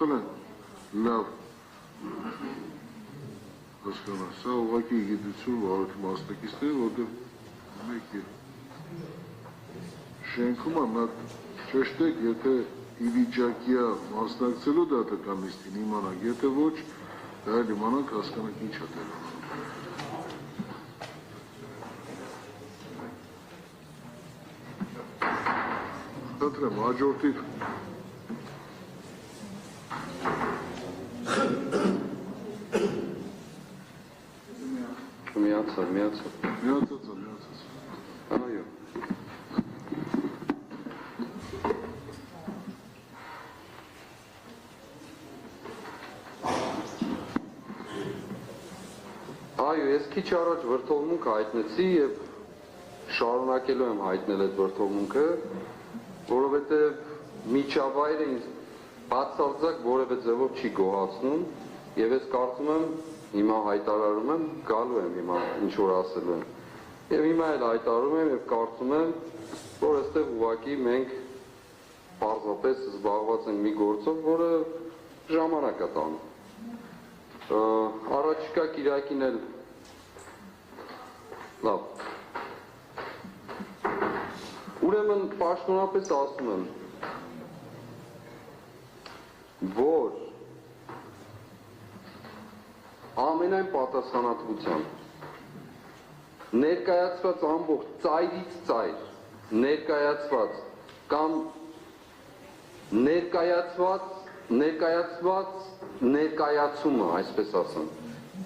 Լավ հասկանա, սա ուղղակի գիտություն վարորդի մասնակիցներ, որտեղ մեկ է շենքում նա ճշտեք, եթե ի վիճակի է մասնակցելու դատական նիստին իմանանք, եթե ոչ, դա էլ իմանանք, հասկանանք ինչ է տեղի Խնդրեմ, հաջորդիր Միացած Այո Այո, ես քիչ առաջ վրդովմունք հայտնեցի և շարունակելու եմ հայտնել այդ վրդովմունքը, որովհետև միջավայրը ինձ բացարձակ որևէ ձևով չի գոհացնում և ես կարծում եմ հիմա հայտարարում եմ, գալու եմ հիմա ինչ-որ ասելու եմ և հիմա էլ հայտարարում եմ և կարծում եմ, որ այստեղ ուղղակի մենք պարզապես զբաղված ենք մի գործով, որը ժամանակ է տանում Առաջիկա կիրակին էլ լավ Ուրեմն պաշտոնապես ասում եմ, որ ամենայն պատասխանատվությամբ ներկայացված ամբողջ ծայրից ծայր ներկայացված կամ ներկայացումը, այսպես ասեմ,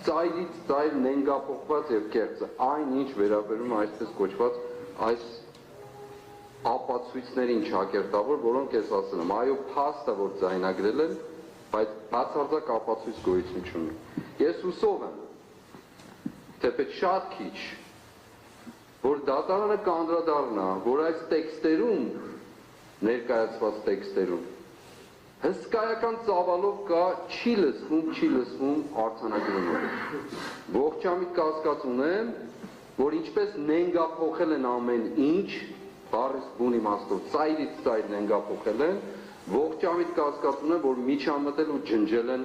ծայրից ծայր նենգափոխված և կեղծը, այն ինչ վերաբերում այսպես կոչված այս ապացույցներին չակերտավոր, որոնք ես ասել եմ, այո, փաստը, որ ձայնագրել են, բայց բացարձակ ապացույց գոյություն չունի։ Ես հուսով եմ, թեպետ շատ քիչ, որ դատարանը կանդրադառնա, որ այս տեքստերում, ներկայացված տեքստերում, հսկայական ծավալով կա չի լսվում արձանագրումը։ Ողջամիտ կասկած ունեմ, որ ինչպես նենգափոխել են ամեն ինչ, բառից բուն իմաստով, ծայրից ծայր նենգափոխել են, ողջամիտ կասկած ունեմ, որ միջամտել ու ջնջել են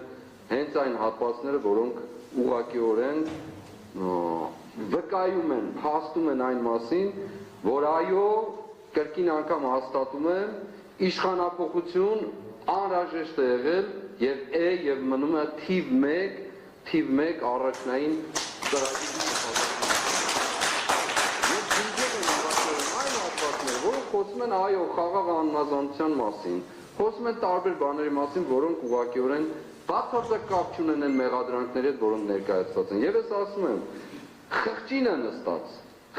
հենց այն հատվածները, որոնք ուղղակիորեն վկայում են, փաստում են այն մասին, որ այո, կրկին անգամ հաստատում եմ, իշխանափոխություն անհրաժեշտ է եղել և և մնում է թիվ 1 առաջնային ծրագրի որոնք խոսում են այո խաղաղ անհնազանդության մասին, խոսում են տարբեր բաների մասին, որոնք ուղղակիորեն բացարձակ կապ չունեն այն մեղադրանքների հետ, որոնք ներկայացված են։ Եվ ես ասում եմ,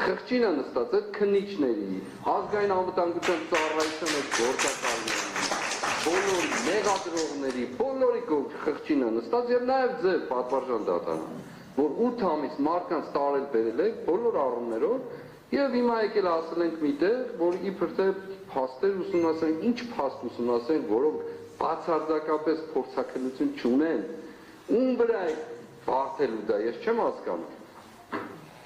խղճինը նստած այդ քննիչների, ազգային անվտանգության ծառայության այդ գործակալների, բոլոր մեղադրողների, բոլորի խղճինը նստած և նաև ձեր պատվարժան դատարան, որ 8 ամիս մարդկանց տարել բերել եք բոլոր առումներով և հիմա եկել ասել ենք միտեղ, որ իբր թե փաստեր ուսումնասիրենք, ինչ փաստ ուսումնասիրենք, որոնք բացարձակապես փորձաքննություն չունեն, ում վրա է բարդելու դա, ես չեմ հասկանում։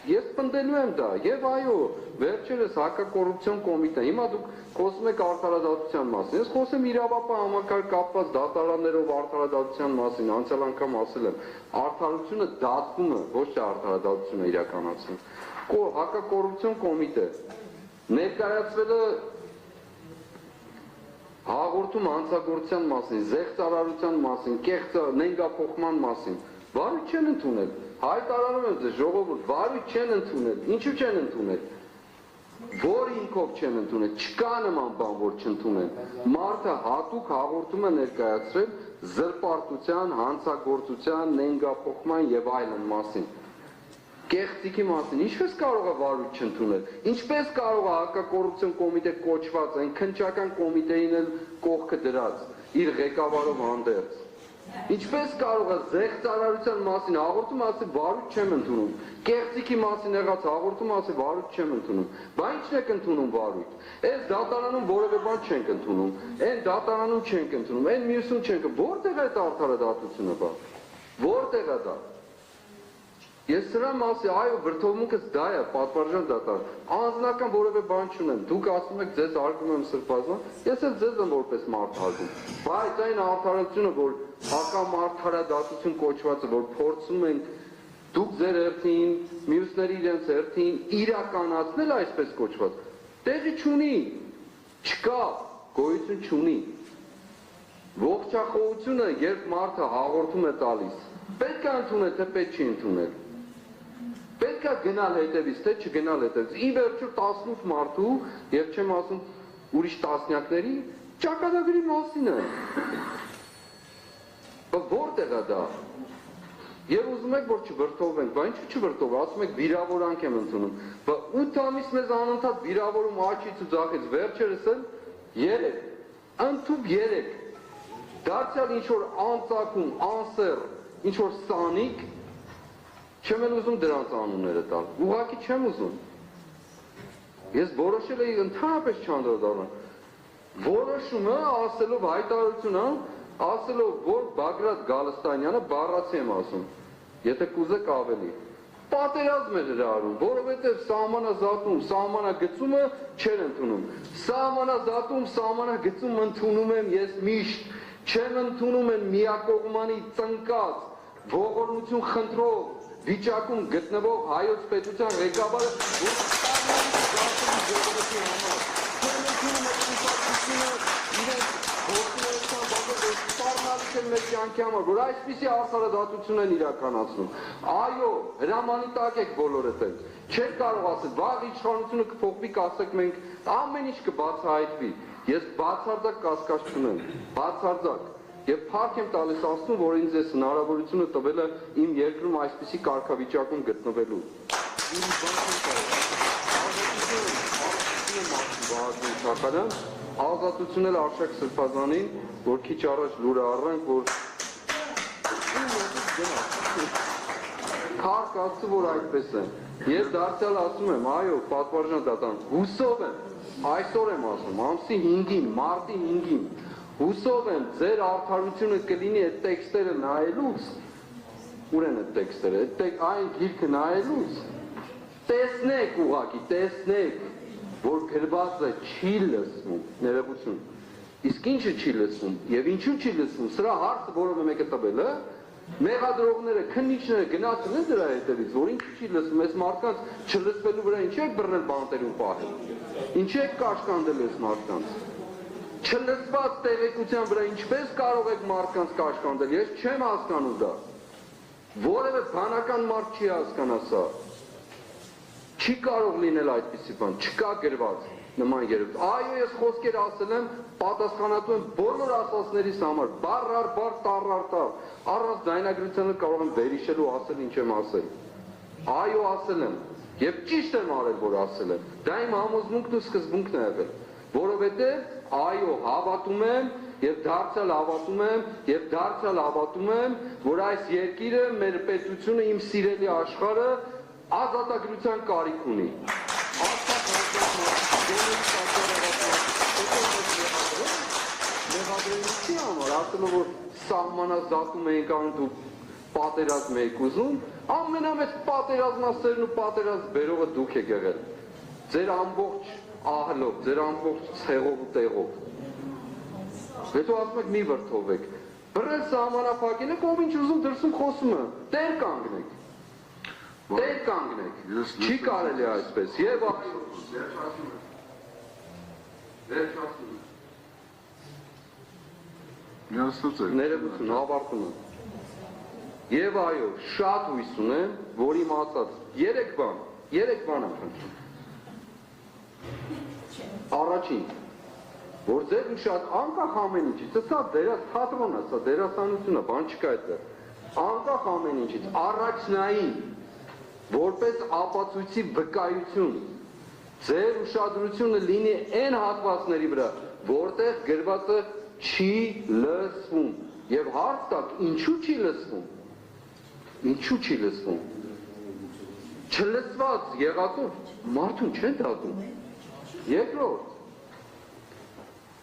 Ես պնդելու եմ դա, և այո, վերջերս հակակոռուպցիոն կոմիտեն, հիմա դուք խոսում եք արդարադատության մասին, ես խոսեմ իրավապահ համակարգ կապված դատարաններով արդարադատության մասին, անցյալ անգամ ասել եմ, արդարությունը դատվում է, ոչ թե արդարադատությունը իրականացնում։ Հակակոռուպցիոն կոմիտե ներկայացվել է հաղորդում հանցագործության մասին, զեղծարարության մասին, կեղծ նենգափոխման մասին, վարույթ չեն ընդունել, հայտարարում եմ ձեզ ժողովուրդ, վարույթ չեն ընդունել, ինչու չեն ընդունել, որ ինքով չեն ընդունել, չկա նման բան, որ չընդունեն, մարդը հատուկ հաղորդում է ներկայացրել զրպարտության, հանցագործության, նենգափոխման և այլն մասին, կեղծիքի մասին, ինչպես կարող է վարույթ չընդունել, ինչպես կարող է հակակոռուպցիոն կոմիտե կոչված, այն քննչական կոմիտեին էլ կողքը դրած, իր ղեկավարով հանդերձ, ինչպես կարող է զեղծարարության մասին հաղորդում ասել վարույթ չեմ ընդունում, կեղծիքի մասին եղած հաղորդում ասել վարույթ չեմ ընդունում, բա ինչն եք ընդունում վարույթ, այս դատարանում որևէ բան չենք ընդունում, այն դատարանում չենք ընդունում, այն մյուսում չենք, որտեղ է այդ արդարադատությունը բա, որտեղ է դա Ես սրա մասի, այո, վրդովմունքս դա է, պատվարժան դատար, անձնական որևէ բան չունեմ, դուք ասում եք ձեզ հարգում եմ սրբազան, ես էլ ձեզ եմ որպես մարդ հարգում, բայց այն արդարությունը, որ հակամարդարադատություն կոչվածը, որ փորձում ենք դուք ձեր հերթին, մյուսների իրենց հերթին իրականացնել այսպես կոչված, տեղի չունի, չկա, գոյություն չունի, ողջախոհությունը, երբ մարդը հաղորդում է տալիս, պետք է ընդունել, թե պետք չի ընդունել, պետք է գնալ հետևից, թե չգնալ հետևից, ի վերջո 18 մարդու, և չեմ ասում ուրիշ տասնյակների, ճակատագրի մասին է, որտեղ է դա, և ուզում եք, որ չվրդովենք, բա ինչու չվրդով, ասում եք վիրավորանք եմ ընդունում, 8 ամիս մեզ անընդհատ վիրավորում աչից ու ձախից, վերջերս էլ 3, ընդհուպ 3, դարձյալ ինչ-որ անծագում, անսեր, ինչ-որ սանիկ, չեմ էլ ուզում դրանց անունները տալ, ուղղակի չեմ ուզում, ես որոշել էի ընդհանրապես չանդրադառնալ, որոշումը ասելով հայտարարությունը, ասելով, որ Բագրատ Գալստանյանը բառացի եմ ասում, եթե կուզեք ավելի, պատերազմ էր հրահարում, որովհետև սահմանազատում, սահմանագծումը չեր ընդունում, սահմանագծում ընդունում եմ ես միշտ, չեմ ընդունում են միակողմանի ծնկած, ողորմություն խնդրող, վիճակում գտնվող հայոց պետության ղեկավարը, որ ստանալի ժողովրդի համար, չեմ ընդունում այդ կուսակցությունը իրենց գործունեության բազով, որ սպառնալիք են մեր կյանքի համար, որ այսպիսի արդարադատություն են իրականացնում։ Այո, հրամանի տակ եք բոլորդ եք, չեք կարող ասել, վաղ իշխանությունը կփոխվի, կասեք մենք ամեն ինչ կբացահայտվի։ Ես բացարձակ կասկած չունեմ, բացարձակ։ Եվ փառք եմ տալիս Աստծուն, որ ինձ այս հնարավորությունը տվել է իմ երկրում այսպիսի կարգավիճակում գտնվելու։ Ազատություն էլ Արշակ Սրբազանին, որ քիչ առաջ լուրը առանք, որ քարք ասում, որ այդպես է։ Ես դարձյալ ասում եմ, այո, պատվարժան դատան, հուսով եմ, այսօր եմ ասում, ամսի 5-ին, մարտի 5-ին, հուսով եմ, ձեր արդարությունը կլինի այդ տեքստերը նայելուց, ուր են այդ տեքստերը, այն գիրքը նայելուց, տեսնեք ուղղակի, տեսնեք, որ գրված է չի լսվում, ներողություն, իսկ ինչը չի լսվում, և ինչու չի լսվում, սրա հարցը, որով մեկը տվել է, մեղադրողները, քննիչները գնացել են դրա հետևից, որ ինչու չի լսվում, այս մարդկանց չլսվելու վրա ինչ եք բռնել բանտերում պահել, ինչ եք կաշկանդել այս մարդկանց, չլսված տեղեկության վրա ինչպես կարող եք մարդկանց կաշկանդել, ես չեմ հասկանում դա, որևէ բանական մարդ չի հասկանա սա, չի կարող լինել այդպիսի բան, չկա գրված նման երևույթ, այո ես խոսքեր ասել եմ, պատասխանատու եմ բոլոր ասածներիս համար, բառ առ բառ, տառ առ տառ, առանց ձայնագրությանը կարող եմ վերհիշելու ասել ինչ եմ ասել, այո ասել եմ, և ճիշտ եմ արել, որ ասել եմ, դա իմ համոզմունքն ու սկզբունքն է եղել, որովհետև այո հավատում եմ, և դարձյալ հավատում եմ, որ այս երկիրը, մեր պետությունը, իմ սիրելի աշխարհը ազատագրության կարիք ունի, մեղադրելիքի համար, ասելով, որ սահմանազատում ենք անում, դու պատերազմ եք ուզում, ամենամեծ պատերազմասերն ու պատերազմ բերողը դուք եք եղել, ձեր ամբողջ ահլով, ձեր ամբողջ ցեղով ու տեղով, հետո ասում եք մի վրդովեք, բռնել սահմանափակել եք, ով ինչ ուզում դրսում խոսում է, տեր կանգնեք, տեր կանգնեք, չի կարելի այսպես, և ներողություն, հավարտում եմ, և այո, շատ հույս ունեմ, որ իմ ասած, 3 բան եմ խնդրում, առաջին, որ ձեր շատ անկախ ամեն ինչից, սա թատրոն է, սա դերասանություն է, բան չկա այդտեղ, անկախ ամեն ինչից, առաջնային, որպես ապացույցի վկայություն, ձեր ուշադրությունը լինի այն հատվածների վրա, որտեղ գրվածը չի լսվում, և հարց տակ, ինչու չի լսվում, չլսված եղածով մարդուն չեն դատում, երկրորդ,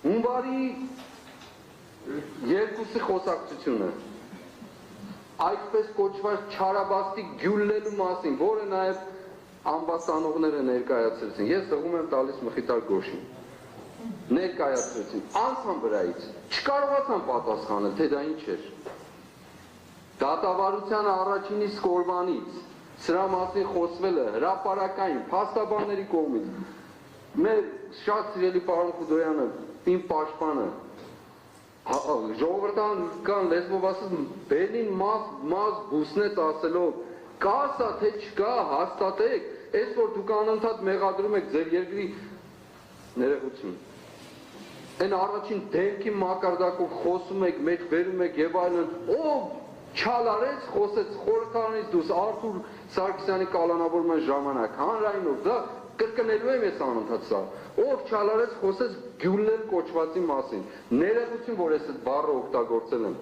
հունվարի 2-ի խոսակցությունը, այսպես կոչված չարաբաստիկ գյուլլելու մասին, որը նաև ամբաստանողները ներկայացրեցին։ Ես դղում եմ տալիս Մխիթար Գոշին։ Ներկայացրեցին, անցան վրայից, չկարողացան պատասխանել, թե դա ինչ էր։ Դատավարության առաջինի սկորվանից, սրա մասին խոսվել է հրապարակային, փաստաբանների կողմից։ Մեր շատ սիրելի պարոն Խուդոյանը, իմ պաշտպանը, ժողովրդական լեզվով ասած բերին մազ բուսնեց ասելով, կա սա թե չկա, հաստատեք, այս որ դուք անընդհատ մեղադրում եք ձեր երկրի ներողություն։ Այն առաջին դեմքի մակարդակով խոսում եք, մեջ բերում եք եւ այլն, ով չալարեց, խոսեց խորհրդարանից դուրս Արթուր Սարգսյանի կալանավորման ժամանակ, հանրայինով, դա կրկնելու եմ ես անընդհատ սա, ով չալարեց, խոսեց գյուլլել կոչվածի մասին, ներողություն, որ ես այդ բառը օգտագործել եմ,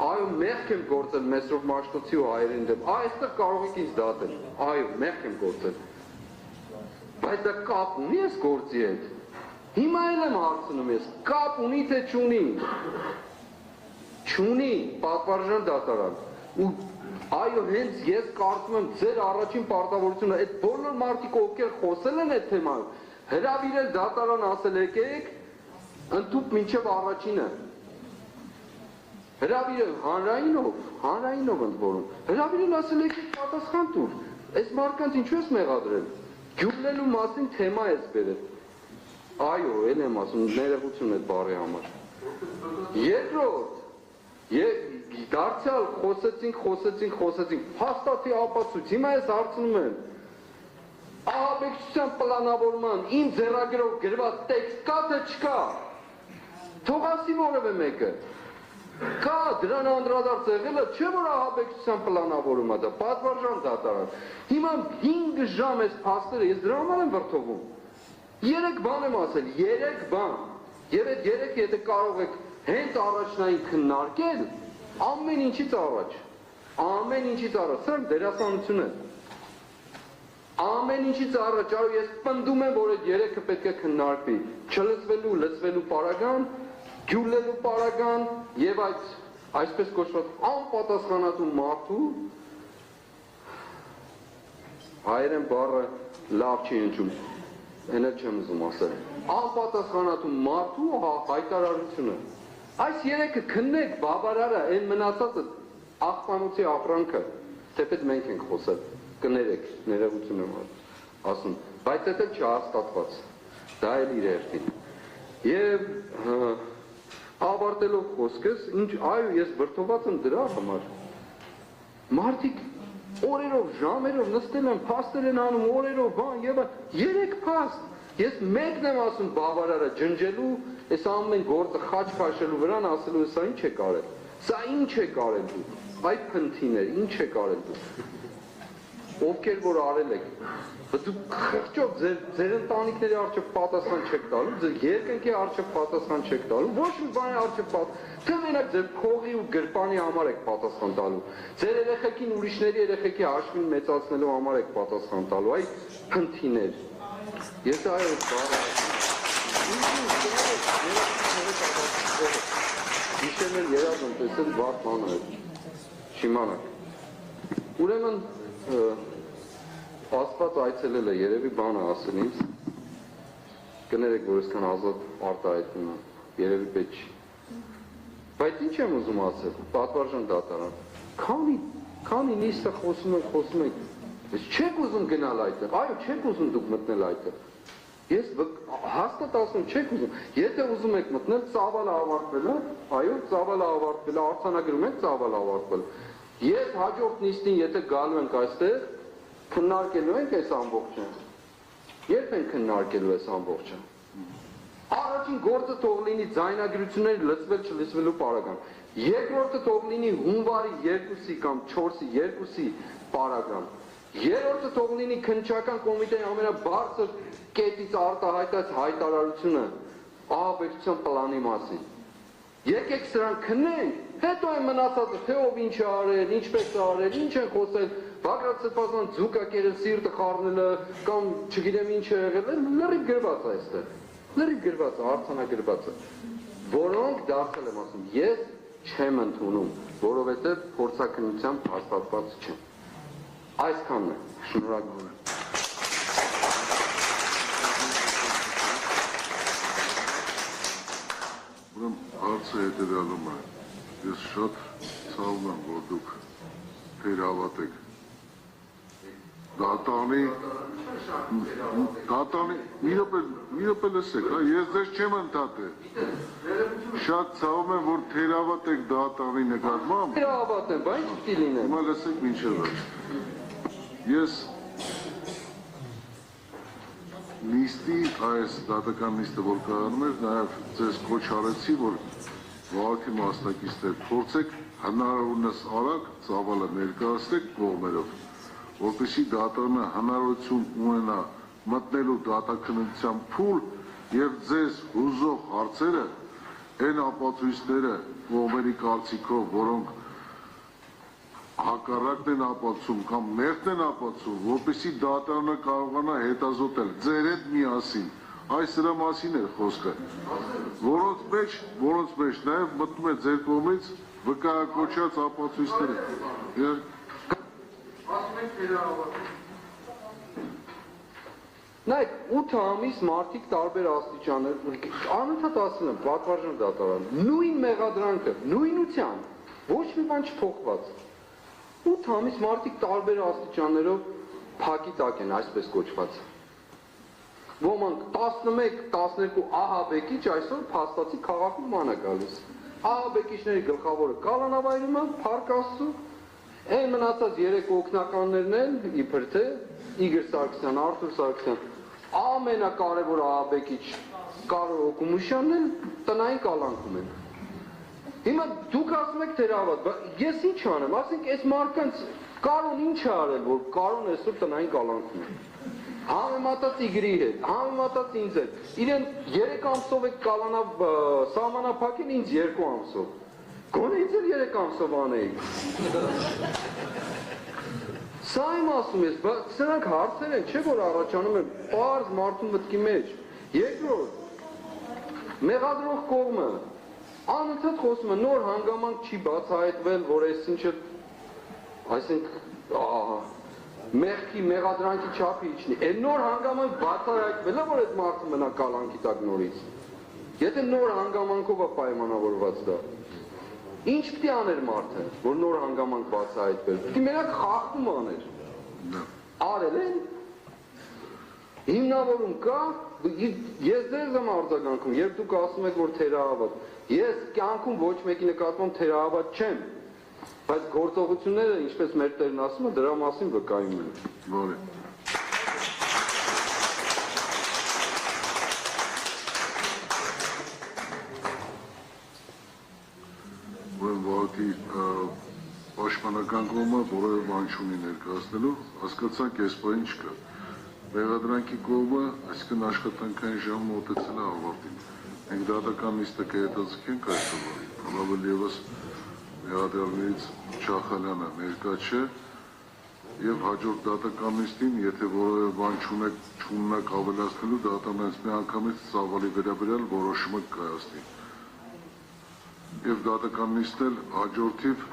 այո, մեղք եմ գործել Մեսրոպ Մաշտոցի ու հայերին դեմ, այստեղ կարող եք ինձ դատել, այո, մեղք եմ գործել, բայց դա կապ ունի ես գործի հետ, հիմա էլ եմ հարցնում ես, կապ ունի թե չունի, չունի պատվարժան դատարան, ու այո, հենց ես կարծում եմ ձեր առաջին պարտավորությունը, այդ բոլոր մարդիկ ովքեր խոսել են այդ թեմայով, հրավիրել դատարան ասել եկեք, ընդཐུպ մինչև առաջինը, հրավիրել հանրայինով ընդ որում, հրավիրել ասել եկեք պատասխան տուր, այս մարդկանց ինչու ես մեղադրել, գյուլլելու մասին թեմա ես բերել, այո, էլ եմ ասում, ներողություն այդ բառի համար, երկրորդ, դարձյալ խոսեցինք, հաստատի ապացույց, հիմա ես հարցնում եմ, ահաբեկչության պլանավորման իմ ձեռագրով գրված տեքստ կա թե չկա, թող ասի որևէ մեկը, կա դրան անդրադարձ եղել է, չէ որ ահաբեկչության պլանավորում է դա, պատվարժան դատարան, հիմա 5 ժամ ես փաստերը, ես դրա համար եմ վրդովում, 3 բան եմ ասել, 3 բան, եւ այդ 3 եթե կարող եք հենց առաջնային քննարկել, ամեն ինչից առաջ, սրանք դերասանություն է, ամեն ինչից առաջ, արու ես պնդում եմ, որ այդ 3-ը պետք է քննարկվի, չլծվելու, լծվելու պարագան, գյուլլելու պարագան եւ այսպես կոչված անպատասխանատու մարդու, հայերեն բառը լավ չի հնչում, այն էլ չեմ ուզում ասել, անպատասխանատու մարդու հայտարարությունը, այս 3-ը քննեք բավարարը, այն մնացածը աղբանոցի ապրանքը, թեպետ մենք ենք խոսել, կներեք, ներողություն եմ ասում, բայց դա չհաստատված, դա էլ իր հերթին, եւ ավարտելով խոսքս, այո, ես վրդոված եմ դրա համար, մարդիկ օրերով, ժամերով նստել են, փաստեր են անում, օրերով բան եւ 3 փաստ, ես մեկն եմ ասում բավարարը ջնջելու, այս ամեն գործը խաչ քաշելու վրան ասելու սա ինչ է կարել, սա ինչ է կարել դու, այդ փնթիներ, ինչ է կարել դու, ովքեր որ արել եք, դու խղճով ձեր ընտանիքների առջև պատասխան չեք տալու, ձեր երկնքի առջև պատասխան չեք տալու, ոչ մի բանի առջև պատասխան, թե մենակ ձեր փողի ու գրպանի համար եք պատասխան տալու, ձեր երեխեքին ուրիշների երեխեքի հաշվին մեծացնելու համար եք պատասխան տալու, այ փնթիներ, ես այո Իշերներ երազ եմ տեսել վարդ մանը շիմանակ, ուրեմն Աստված այցելել է, երևի բանը ասել ինձ, կներեք, որ եսքան ազատ արտահայտվում է, երևի պետք չի, բայց ինչ եմ ուզում ասել, պատվարժան դատարան, քանի նիստը խոսում եք, ես չեք ուզում գնալ այդտեղ, այո, չեք ուզում դուք մտնել այդտեղ, ես հաստատ ասում չեք ուզում, եթե ուզում եք մտնել, ծավալը ավարտվել է, այո, ծավալը ավարտվել է, արձանագրում եք ծավալը ավարտվել, ես հաջորդ նիստին, եթե գալու ենք այստեղ, քննարկելու ենք այս ամբողջը, երբ ենք քննարկելու այս ամբողջը, առաջին գործը թող լինի ձայնագրությունների լծվել չլծվելու պարագան, երկրորդը թող լինի հունվարի 2-ի կամ 4-ի 2-ի պարագան, երրորդը թող լինի քննչական կոմիտեի ամենաբարձր կետից արտահայտած հայտարարությունը ահաբեկչության պլանի մասին, եկեք սրան քննենք, հետո են մնացածը, թե ով ինչ է արել, ինչպես է արել, ինչ են խոսել, Բագրատ Սրբազան ձուկա կերել, սիրտը խառնելը, կամ չգիտեմ ինչ է եղել, լրիվ գրված այստեղ, լրիվ գրված է, արձանագրված է, որոնք դարձել եմ ասում, ես չեմ ընդունում, որովհետև փորձաքննությամբ հաստատված չեմ։ Այսքանն է, շնորհակալ եմ։ Հարցը հետևյալում է, ես շատ ցավում եմ, որ դուք թերավատ եք, դատանի, մի րոպե լսեք, ես ձեզ չեմ ընդհատել, շատ ցավում եմ, որ թերավատ եք դատանի նկատմամբ, Թերավատ եմ, բայց պիտի լինեմ։ Հիմա լսեք մինչև վերջ, ես նիստի, այս դատական նիստը, որ կայանում էր, նաև ձեզ կոչ արեցի, որ վարքի մասնակիցներ փորձեք հնարավորինս արագ ծավալը ներկայացնեք կողմերով, որպեսզի դատանը հնարավորություն ունենա մտնելու դատաքննության փուլ եւ ձեզ հուզող հարցերը, այն ապացույցները կողմերի կարծիքով, որոնք հակառակն են ապացում կամ մեղքն են ապացում, որպեսզի դատարանը կարողանա հետազոտել ձեր հետ միասին, այս դրա մասին էր խոսքը, որոնց մեջ նաև մտնում է ձեր կողմից վկայակոչած ապացույցները։ Նայեք, 8 ամիս մարդիկ տարբեր աստիճաններ, անընդհատ ասում եմ, պատվարժան դատարան, նույն մեղադրանքը, նույնությամբ, ոչ մի բան չփոխված։ 8 ամիս մարդիկ տարբեր աստիճաններով փակի տակ են, այսպես կոչված։ Ոմանք 11-12 ահաբեկիչ այսօր փաստացի քաղաքում ման է գալիս։ Ահաբեկիչների գլխավորը կալանավայրում է, Փառք Աստծո, այն մնացած 3 օգնականներն են, իբր թե Իգոր Սարգսյան, Արթուր Սարգսյան, ամենակարևոր ահաբեկիչ Կարո Օկումուշյանն են տնային կալանքում են։ Հիմա դուք ասում եք թերավատ, ես ինչ անեմ, ասենք այս մարդկանց Կարոն ինչ է արել, որ Կարոն այսօր տնային կալանքում է։ Համեմատած Իգրի հետ, համեմատած ինձ հետ, իրեն 3 ամսով եք կալանավ սահմանափակին, ինձ 2 ամսով։ Գոնե ինձ էլ 3 ամսով անեիք։ Սա եմ ասում ես, բայց սրանք հարցեր են, չէ որ առաջանում են պարզ մարդու մտքի մեջ։ Երկրորդ, մեղադրող կողմը անընդհատ խոսում է, նոր հանգամանք չի բացահայտվել, որ այսինչը, մեղքի, մեղադրանքի չափի իջնի, այն նոր հանգամանք բացահայտվել է, որ այդ մարդը մնա կալանքի տակ նորից։ Եթե նոր հանգամանքով է պայմանավորված դա, ինչ պիտի աներ մարդը, որ նոր հանգամանք բացահայտվել, պիտի մենակ խախտում աներ։ Արել են, հիմնավորում կա, ես ձեզ եմ արձագանքում, երբ դուք ասում եք, որ թերահավատ, ես կյանքում ոչ մեկի նկատմամբ թերահավատ չեմ, բայց գործողությունները, ինչպես մեր տերն ասում է, դրա մասին վկայում են։ Որի։ Ուրեմն վարքի պաշտպանական կողմը որևէ բան չունի ներկայացնելու, հասկացանք այս բան չկա։ Մեղադրանքի կողմը, այսինքն աշխատանքային ժամը մոտեցել է ավարտին։ Մենք դատական նիստը կհետաձգենք այսօր, առավել ևս մեղադրյալներից Չախալյանը ներկա չէ, եւ հաջորդ դատական նիստին, եթե որևէ բան չունենաք ավելացնելու, դատարանը հենց մի անգամից ծավալի վերաբերյալ որոշումը կկայացնի։ Եվ դատական նիստն էլ հաջորդիվ